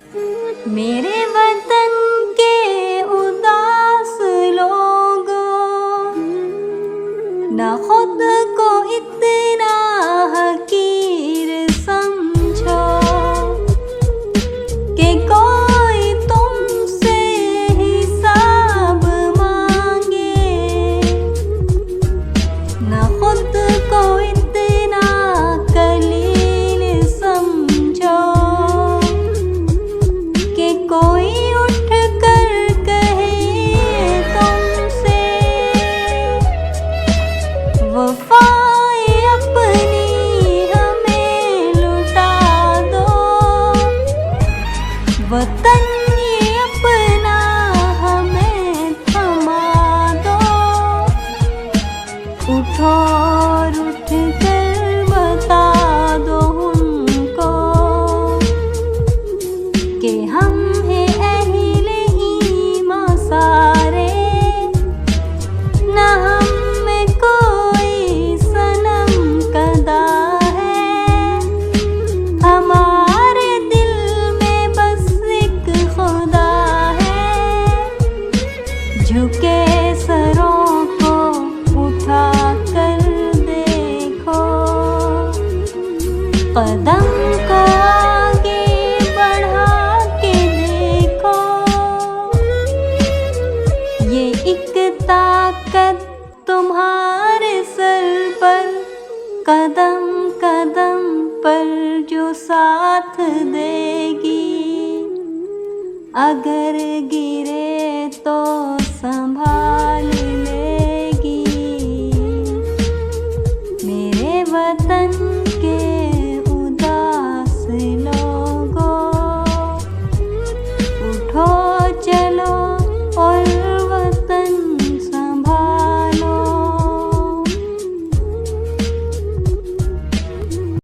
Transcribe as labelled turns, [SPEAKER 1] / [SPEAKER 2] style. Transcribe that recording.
[SPEAKER 1] मेरे वतन के उदास लोगों, ना खुद को इतना हकीर समझो कि कोई तुमसे हिसाब मांगे। ना खुद को इतना कलील समझो कि कोई उठ कर कहे तुमसे वफाए अपनी हमें लुटा दो। वतन ये अपना हमें थमा दो। उठो और उठ कर बता दो उनको कि हम हैं अहले ईमान सारे, ना हम में कोई सनम कदा है। हमारे दिल में बस एक खुदा है। झुके सरों को उठा कर देखो, कदम को आगे बढ़ा के देखो। ये एक ताकत तुम्हारे सर पर, कदम कदम पर जो साथ देगी। अगर गिरे तो संभाल